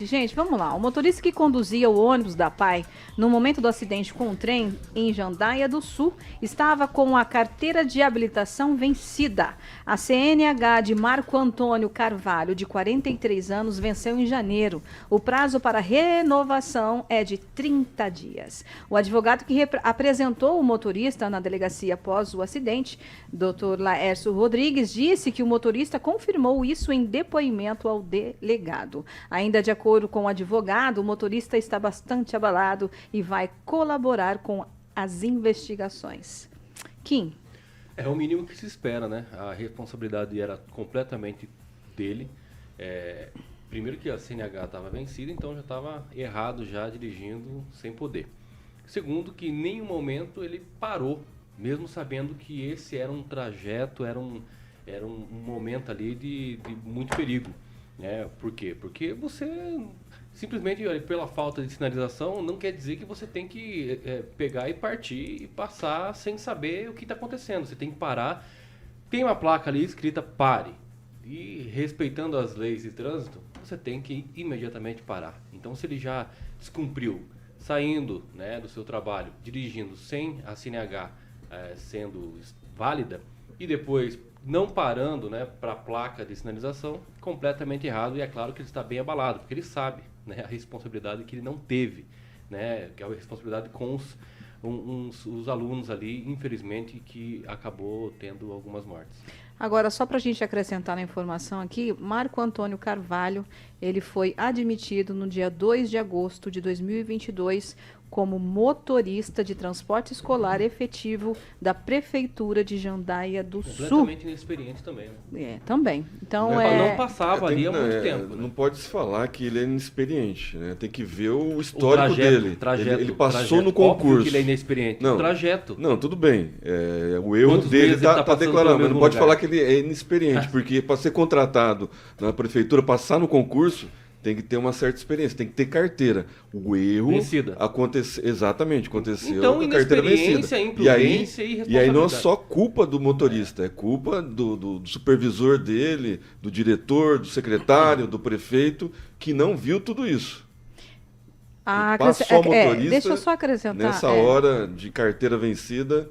Gente, vamos lá. O motorista que conduzia o ônibus da PAI no momento do acidente com o trem em Jandaia do Sul estava com a carteira de habilitação vencida. A CNH de Marco Antônio Carvalho, de 43 anos, venceu em janeiro. O prazo para renovação é de 30 dias. O advogado que apresentou o motorista na delegacia após o acidente, Dr. Laércio Rodrigues, disse que o motorista confirmou isso em depoimento ao delegado. Ainda de acordo com o advogado, o motorista está bastante abalado e vai colaborar com as investigações. Kim. É o mínimo que se espera, né? A responsabilidade era completamente dele. Primeiro que a CNH estava vencida, então já estava errado, já dirigindo sem poder. Segundo, que em nenhum momento ele parou, mesmo sabendo que esse era um trajeto, era um momento ali de muito perigo. Por quê? Porque você simplesmente, pela falta de sinalização, não quer dizer que você tem que pegar e partir e passar sem saber o que está acontecendo. Você tem que parar. Tem uma placa ali escrita pare. E respeitando as leis de trânsito, você tem que imediatamente parar. Então, se ele já descumpriu, saindo, do seu trabalho, dirigindo sem a CNH sendo válida, e depois não parando para a placa de sinalização, completamente errado. E é claro que ele está bem abalado, porque ele sabe a responsabilidade que ele não teve, que é a responsabilidade com os alunos ali, infelizmente, que acabou tendo algumas mortes. Agora, só para a gente acrescentar na informação aqui, Marco Antônio Carvalho, ele foi admitido no dia 2 de agosto de 2022 como motorista de transporte escolar efetivo da Prefeitura de Jandaia do Sul. Completamente inexperiente também, né? Também. Então, não passava ali há muito tempo. Não pode se falar que ele é inexperiente, né? Tem que ver o histórico dele. Ele passou no concurso. Óbvio que ele é inexperiente. Não, o trajeto. Não, tudo bem. O erro Quantos dele meses ele está declarando, mas não pode falar que ele é inexperiente, porque para ser contratado na Prefeitura, passar no concurso, tem que ter uma certa experiência, tem que ter carteira. O erro aconteceu. Exatamente, aconteceu. Então, a carteira inexperiência, imprudência e responsabilidade. E aí não é só culpa do motorista, é culpa do supervisor dele, do diretor, do secretário, do prefeito, que não viu tudo isso. Passou a motorista, deixa eu só acrescentar. Nessa hora de carteira vencida,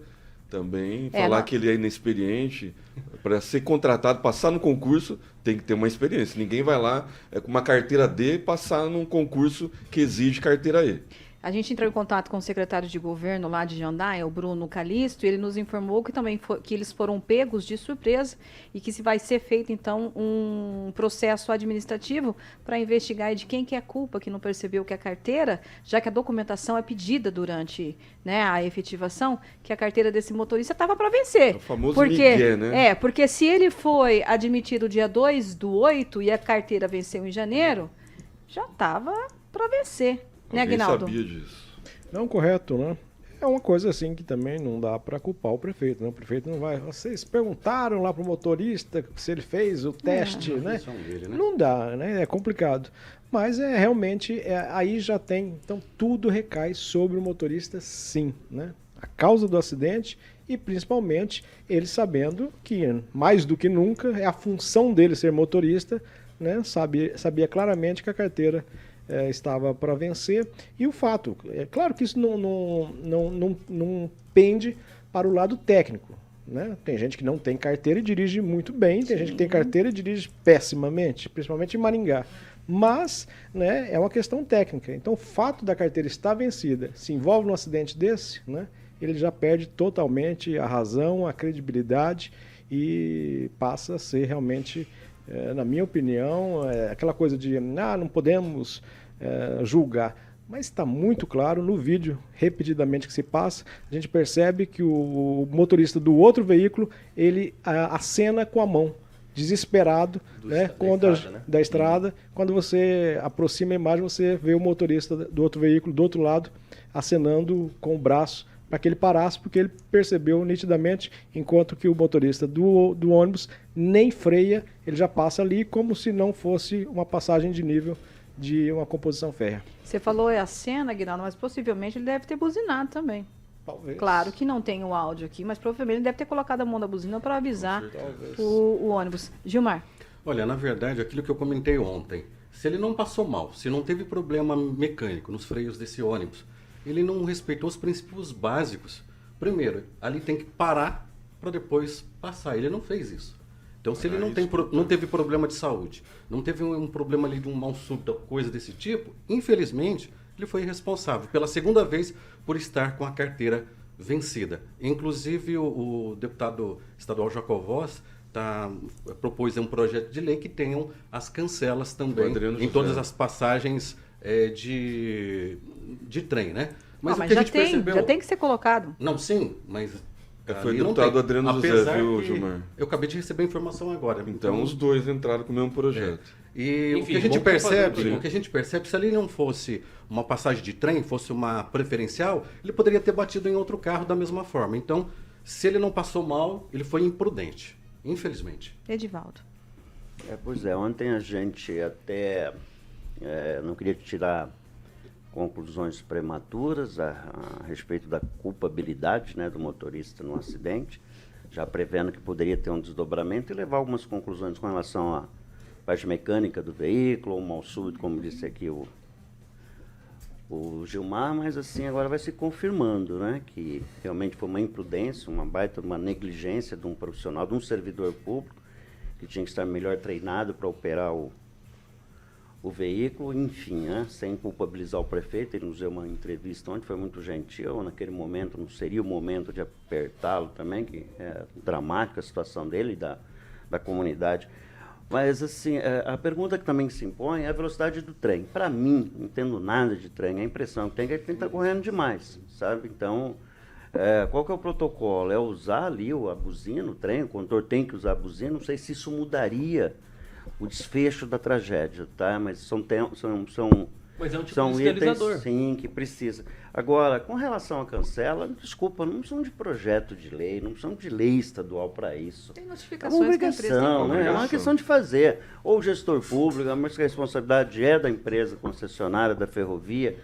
também falar que ele é inexperiente, para ser contratado, passar no concurso, tem que ter uma experiência. Ninguém vai lá com uma carteira D passar num concurso que exige carteira E. A gente entrou em contato com o secretário de governo lá de Jandaia, o Bruno Calisto, e ele nos informou que também que eles foram pegos de surpresa e que se vai ser feito, então, um processo administrativo para investigar de quem que é a culpa, que não percebeu que a carteira, já que a documentação é pedida durante a efetivação, que a carteira desse motorista estava para vencer. O famoso migué, né? Porque se ele foi admitido dia 2/8 e a carteira venceu em janeiro, já estava para vencer. Né, Aguinaldo? Sabia disso. Não, correto, né? É uma coisa assim que também não dá para culpar o prefeito, né? O prefeito não vai... Vocês perguntaram lá pro motorista se ele fez o teste, né? Dele, né? Não dá, né? É complicado. Mas realmente, aí já tem... Então, tudo recai sobre o motorista, sim, né? A causa do acidente e, principalmente, ele sabendo que, mais do que nunca, é a função dele ser motorista, né? Sabia claramente que a carteira... estava para vencer, e o fato, é claro que isso não pende para o lado técnico, né? Tem gente que não tem carteira e dirige muito bem, tem gente que tem carteira e dirige pessimamente, principalmente em Maringá, mas é uma questão técnica. Então o fato da carteira estar vencida, se envolve num acidente desse, ele já perde totalmente a razão, a credibilidade e passa a ser realmente... na minha opinião, aquela coisa de não podemos julgar. Mas está muito claro no vídeo, repetidamente que se passa, a gente percebe que o motorista do outro veículo, ele acena com a mão, desesperado, da estrada. Quando você aproxima a imagem, você vê o motorista do outro veículo, do outro lado, acenando com o braço para que ele parasse, porque ele percebeu nitidamente, enquanto que o motorista do ônibus nem freia, ele já passa ali como se não fosse uma passagem de nível de uma composição férrea. Você falou a cena, Aguinaldo, mas possivelmente ele deve ter buzinado também. Talvez. Claro que não tem o áudio aqui, mas provavelmente ele deve ter colocado a mão na buzina para avisar o ônibus. Gilmar. Olha, na verdade, aquilo que eu comentei ontem, se ele não passou mal, se não teve problema mecânico nos freios desse ônibus, ele não respeitou os princípios básicos. Primeiro, ali tem que parar para depois passar. Ele não fez isso. Então, se ele não teve problema de saúde, não teve um problema ali de um mal súbito, coisa desse tipo, infelizmente, ele foi responsável pela segunda vez por estar com a carteira vencida. Inclusive, o deputado estadual Jacovós propôs um projeto de lei que tenham as cancelas também em todas as passagens de trem, né? Mas já tem que ser colocado. Não, sim, mas... Foi o deputado Adriano José, viu, Gilmar? Eu acabei de receber a informação agora. Então os dois entraram com o mesmo projeto. E enfim, o que a gente percebe, se ali não fosse uma passagem de trem, fosse uma preferencial, ele poderia ter batido em outro carro da mesma forma. Então, se ele não passou mal, ele foi imprudente, infelizmente. Edivaldo. Pois é, ontem a gente até não queria tirar conclusões prematuras a respeito da culpabilidade, né, do motorista no acidente, já prevendo que poderia ter um desdobramento e levar algumas conclusões com relação à parte mecânica do veículo, ou mal súbito, como disse aqui o Gilmar, mas assim agora vai se confirmando, né, que realmente foi uma imprudência, uma negligência de um profissional, de um servidor público, que tinha que estar melhor treinado para operar o veículo, enfim, né, sem culpabilizar o prefeito. Ele nos deu uma entrevista ontem, foi muito gentil, naquele momento não seria o momento de apertá-lo também, que é dramática a situação dele e da comunidade. Mas, assim, a pergunta que também se impõe é a velocidade do trem. Para mim, não entendo nada de trem, a impressão que tem é que ele está correndo demais, sabe? Então, qual que é o protocolo? É usar ali a buzina, o trem, o condutor tem que usar a buzina, não sei se isso mudaria o desfecho da tragédia, tá? Mas Mas é um tipo são de itens, sinalizador. sim, que precisa. Agora, com relação à cancela, desculpa, não são de projeto de lei, não são de lei estadual para isso. Tem É uma notificações que a empresa tem. obrigação, né? É uma questão de fazer. Ou o gestor público, mas a responsabilidade é da empresa concessionária, da ferrovia.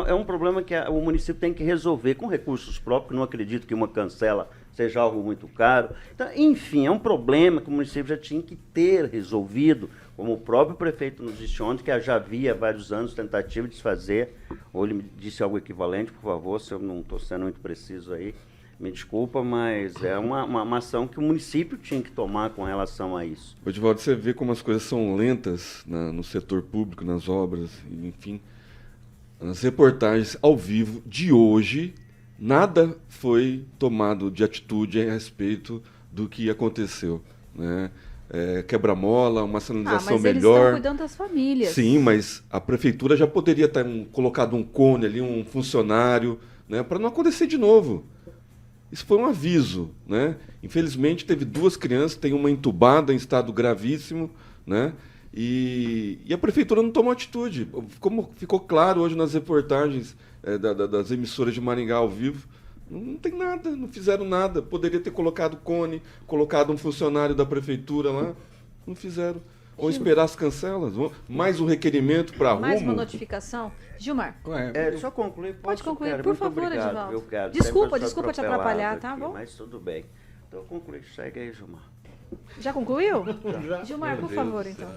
É um problema que o município tem que resolver com recursos próprios. Não acredito que uma cancela seja algo muito caro. Então, enfim, é um problema que o município já tinha que ter resolvido, como o próprio prefeito nos disse ontem, que já havia há vários anos tentativa de desfazer, ou ele me disse algo equivalente, por favor, se eu não estou sendo muito preciso aí, me desculpa, mas é uma ação que o município tinha que tomar com relação a isso. Edivaldo, você vê como as coisas são lentas no setor público, nas obras, enfim. Nas reportagens ao vivo de hoje, nada foi tomado de atitude a respeito do que aconteceu, né? Quebra-mola, uma sinalização mas eles melhor. estão cuidando das famílias. Sim, mas a prefeitura já poderia ter colocado um cone ali, um funcionário, né, para não acontecer de novo. Isso foi um aviso, né? Infelizmente teve 2 crianças, tem uma entubada em estado gravíssimo, né? E a prefeitura não tomou atitude. Como ficou claro hoje nas reportagens das emissoras de Maringá ao vivo, não tem nada, não fizeram nada. Poderia ter colocado cone, colocado um funcionário da prefeitura lá, não fizeram. Ou esperar as cancelas, mais um requerimento para Mais rumo. uma notificação. Gilmar, Só concluir, pode concluir, Quero, por muito favor, obrigado, Edivaldo. eu quero. Desculpa Sempre sou te atrapalhar, tá aqui, bom? Mas tudo bem. Então eu concluí, segue aí, Gilmar. Já concluiu? Gilmar, por favor, então.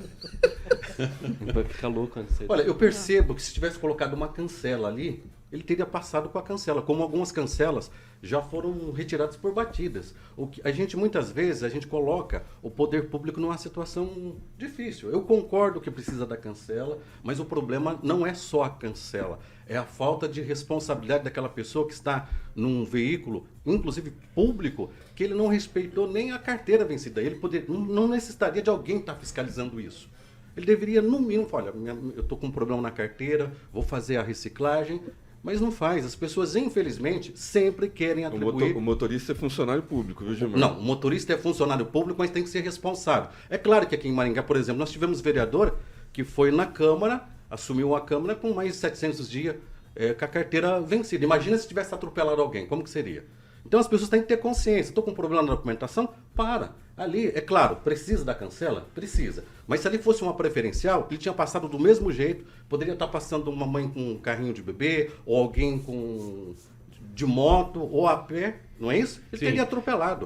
Vai ficar louco antes de Olha, eu percebo que se tivesse colocado uma cancela ali, ele teria passado com a cancela, como algumas cancelas já foram retiradas por batidas. O que muitas vezes a gente coloca o poder público numa situação difícil. Eu concordo que precisa da cancela, mas o problema não é só a cancela, é a falta de responsabilidade daquela pessoa que está num veículo, inclusive público, que ele não respeitou nem a carteira vencida. Ele não necessitaria de alguém estar fiscalizando isso. Ele deveria, no mínimo, falar, olha, eu estou com um problema na carteira, vou fazer a reciclagem, mas não faz. As pessoas, infelizmente, sempre querem atribuir... O motorista é funcionário público, viu, Gilmar? Não, o motorista é funcionário público, mas tem que ser responsável. É claro que aqui em Maringá, por exemplo, nós tivemos vereador que foi na Câmara, assumiu a Câmara com mais de 700 dias com a carteira vencida. Imagina se tivesse atropelado alguém, como que seria? Então as pessoas têm que ter consciência. Estou com um problema na documentação? Para. Ali, é claro, precisa da cancela? Precisa. Mas se ali fosse uma preferencial, ele tinha passado do mesmo jeito. Poderia estar passando uma mãe com um carrinho de bebê, ou alguém de moto, ou a pé, não é isso? Ele teria atropelado.